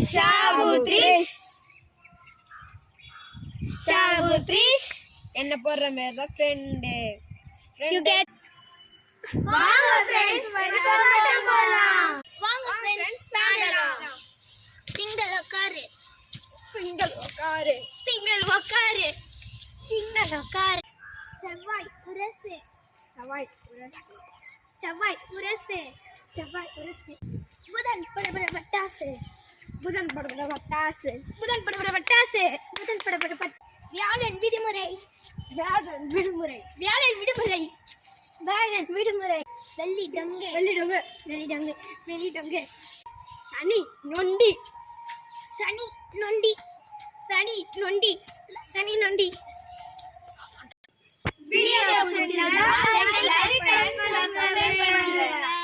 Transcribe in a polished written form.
ஷாபுத்ரிஷ் ஷாபுத்ரிஷ் என்ன போடுற மாதிரி தான் ஃப்ரெண்டு யூ கெட் வாங்க ஃப்ரெண்ட்ஸ் வணக்கம் போலாம் வாங்க ஃப்ரெண்ட்ஸ் சாப்பிடலாம். திங்கள் உட்காரு திங்கள் உட்காரு திங்கள் உட்காரு திங்கள் உட்காரு. செவ்வாய் உரசு செவ்வாய் உரசு செவ்வாய் உரசு செவ்வாய் உரசு. புதன் படபட பட்டாசு புதன் படபட பட்டாசு புதன் படபட பட்டாசு புதன் படபட வியாழன் விடுமுறை வியாழன் விடுமுறை வியாழன் விடுமுறை வியாழன் விடுமுறை. வெள்ளி டங்கு வெள்ளி டொங்கு வெள்ளி டங்கு வெள்ளி டங்கு. சனி நொண்டி சனி நொண்டி சனி நொண்டி சனி நொண்டி. வீடியோ பிடிச்சிருந்தா லைக் பண்ணுங்க.